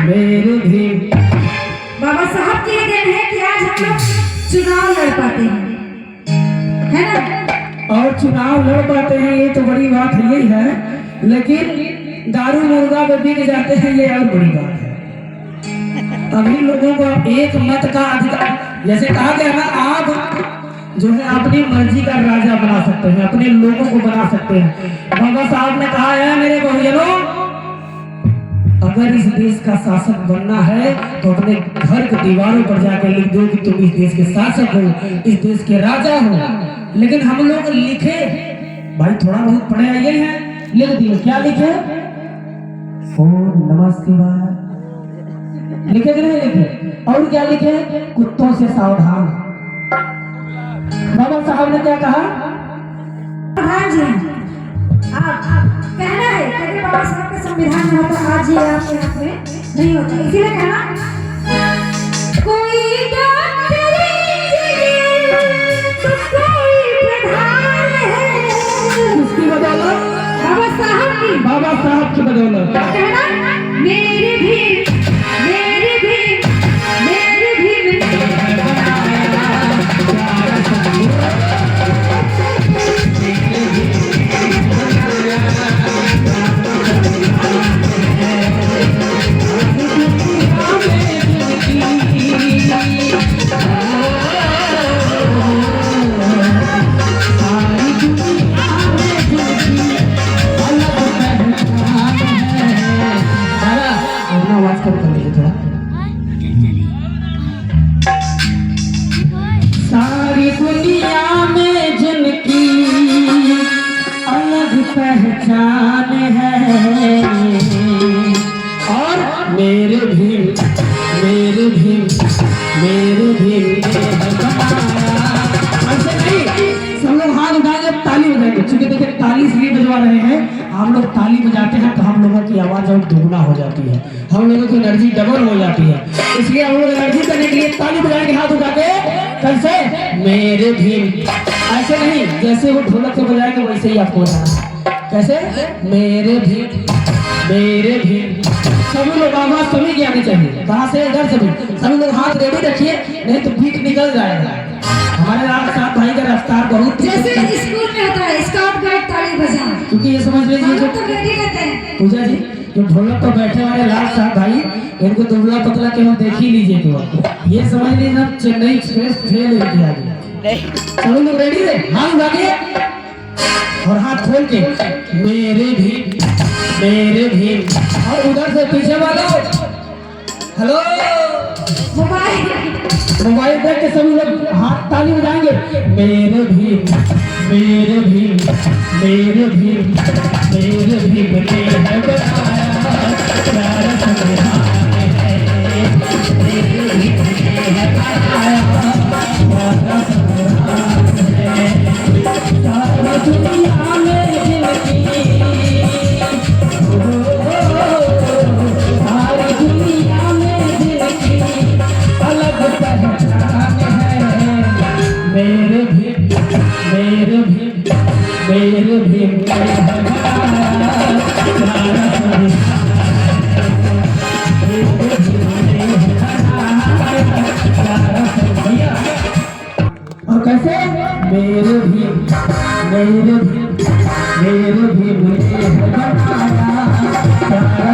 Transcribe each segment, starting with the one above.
मेरे भी। बाबा साहब की देन है कि आज हम लोग चुनाव लड़ पाते हैं, है ना? और चुनाव लड़ पाते हैं ये तो बड़ी बात यही है, लेकिन दारू मुर्गा में बिक जाते हैं ये और बड़ी बात है। अभी लोगों को एक मत का अधिकार, जैसे कहा गया ना, आप जो है अपनी मर्जी का राजा बना सकते हैं, अपने लोगों को बना सकते हैं। बाबा साहब ने कहा है मेरे बहुजनों, अगर इस देश का शासक बनना है तो अपने घर के दीवारों पर जाकर लिख दो कि तुम इस देश के शासक हो, इस देश के राजा हो। लेकिन हम लोग लिखे, भाई थोड़ा बहुत पढ़े आइए हैं, लिख दिए। क्या लिखे? ओम नमः शिवाय लिखे कि नहीं लिखे? और क्या लिखे? कुत्तों से सावधान। बाबा साहब ने क्या कहा? हाँ जी, आप कहना है कि बाबा साहब के संविधान में होता, आज ये आपके हाथ में नहीं होता, इसीलिए कहना कोई डॉक्टर इंजीनियर तो कोई प्रधान है। किसकी बदौलत? बाबा साहब की। बाबा साहब की बदौलत। कहना मेरी भी सारी दुनिया में जिनकी अलग पहचान है, और मेरे भी मेरे भी मेरे भी ऐसे नहीं। सब लोग हाथ उठाएंगे, ताली बजाएंगे। चूंकि देखिए ताली इसलिए बजवा रहे हैं, हम लोग ताली बजाते हैं तो हम लोगों की आवाज और दोगुना हो जाती है, हम लोगों की एनर्जी डबल हो जाती है। इसलिए हम लोग एनर्जी करने के लिए ताली बजाएंगे हाथ उठा के। कैसे? मेरे भी। ऐसे नहीं, जैसे वो ढोलक से बजाएंगे वैसे ही आपको बजाना। कैसे? मेरे भी मेरे भी। सभी लोग आवाज सभी की आनी चाहिए। कहाँ से? इधर से भी। सभी लोग हाथ रेडी रखिए, नहीं तो बीट निकल जाएगा। हमारे साथ भाई का रफ्तार बहुत जैसे स्कूल में होता है स्काउट गाइड ताली बजाना, क्योंकि ये समझ लीजिए जो तो रेडी रहते हैं। पूजा जी, जो ढोलक पर बैठे वाले लाल साहब भाई, इनको दुबला पतला केवल देख ही लीजिए। तो ये समझ लीजिए ना, चेन्नई एक्सप्रेस फेल हो गया। सभी लोग रेडी है? हाथ उठाइए और हाथ खोल के मेरे भी मेरे भी। और उधर से पीछे वालों हेलो, मोबाइल देख के सभी लोग हाथ ताली बजाएंगे। मेरे भी मेरे भी मेरे भी मेरे भी बने हैं बनाया प्यारा संविधान है, मेरे भी बने हैं बनाया प्यारा संविधान है। सारी दुनिया में जिनकी सारी दुनिया में जिनकी अलग पहचान है, मेरे भी मेरे भी मेरे भी और कैसे? मेरे भी मेरे भी मेरे भी मेरे बनाया प्यारा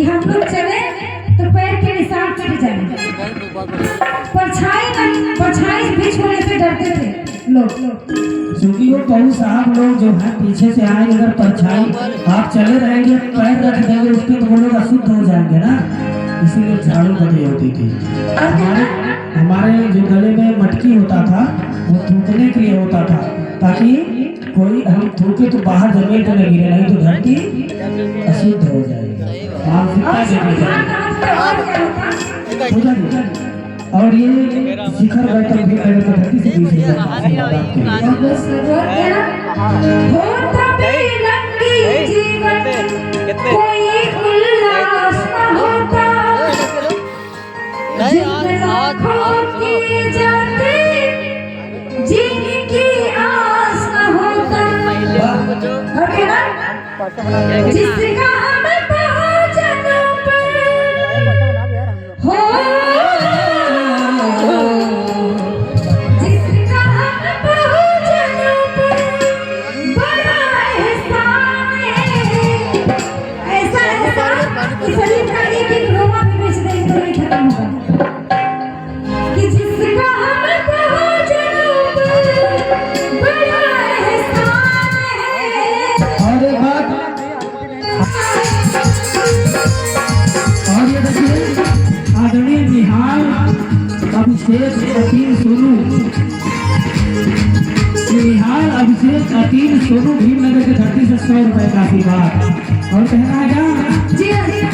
हम लोग चले तो पैर के निशान कट जाए। परछाई बीच होने से डरते थे लोग। क्योंकि वो बहुत साहब लोग जो है पीछे से आए, अगर परछाई आप चले रहेंगे पैर रख देंगे उस पर तो वो लोग अशुद्ध हो जाएंगे ना, इसीलिए झाड़ू बजे होती थी। हमारे जो गले में मटकी होता था वो थूकने के लिए होता था, ताकि कोई हम थूके तो बाहर जमीन पर नहीं गिरे, नहीं तो धरती अशुद्ध हो जाएगी, मानसिकता हो जाएगी। और ये शिखर गौतम भी अगर धरती से बीच जिसका हमें पहुंचना हो, जिसका हमें पहुंचना बड़ा एहसान है। ऐसा एहसान कि शरीर का एक एक रोमा भी बेच देंगे तो नहीं खत्म होगा, कि जिसका हमें पहुंचना बड़ा एहसान है। और ये देखिए आदरणीय निहाल अभिषेक अतीन सोनू, निहाल अभिषेक अतीन सोनू भीमनगर के धरती से 100 रुपए का आशीर्वाद। और कहना है क्या जी है